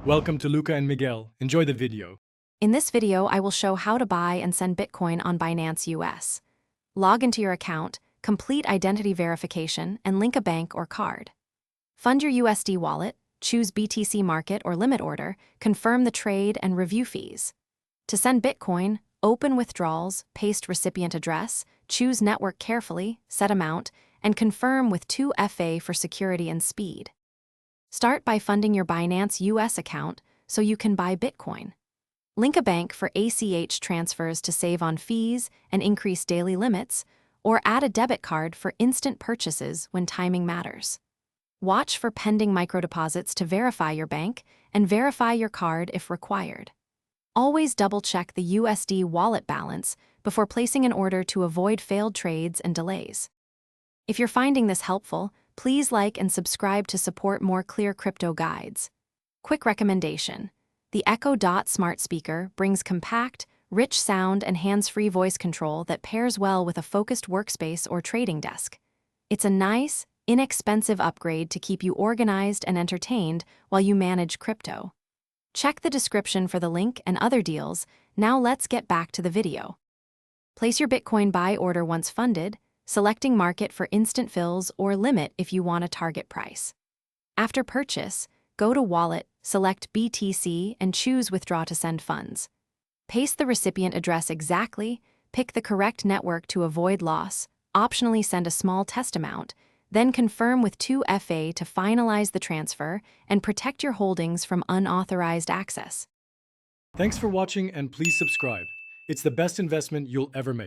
Welcome to Luca and Miguel. Enjoy the video. In this video, I will show how to buy and send Bitcoin on Binance US. Log into your account, complete identity verification, and link a bank or card. Fund your USD wallet, choose BTC market or limit order, confirm the trade and review fees. To send Bitcoin, open withdrawals, paste recipient address, choose network carefully, set amount, and confirm with 2FA for security and speed. Start by funding your Binance US account so you can buy Bitcoin. Link a bank for ACH transfers to save on fees and increase daily limits, or add a debit card for instant purchases when timing matters. Watch for pending microdeposits to verify your bank and verify your card if required. Always double-check the USD wallet balance before placing an order to avoid failed trades and delays. If you're finding this helpful, please like and subscribe to support more clear crypto guides. Quick recommendation: the Echo Dot smart speaker brings compact, rich sound and hands-free voice control that pairs well with a focused workspace or trading desk. It's a nice, inexpensive upgrade to keep you organized and entertained while you manage crypto. Check the description for the link and other deals. Now let's get back to the video. Place your Bitcoin buy order once funded, selecting market for instant fills or limit if you want a target price. After purchase, go to Wallet, select BTC, and choose Withdraw to send funds. Paste the recipient address exactly, pick the correct network to avoid loss, optionally send a small test amount, then confirm with 2FA to finalize the transfer and protect your holdings from unauthorized access. Thanks for watching and please subscribe. It's the best investment you'll ever make.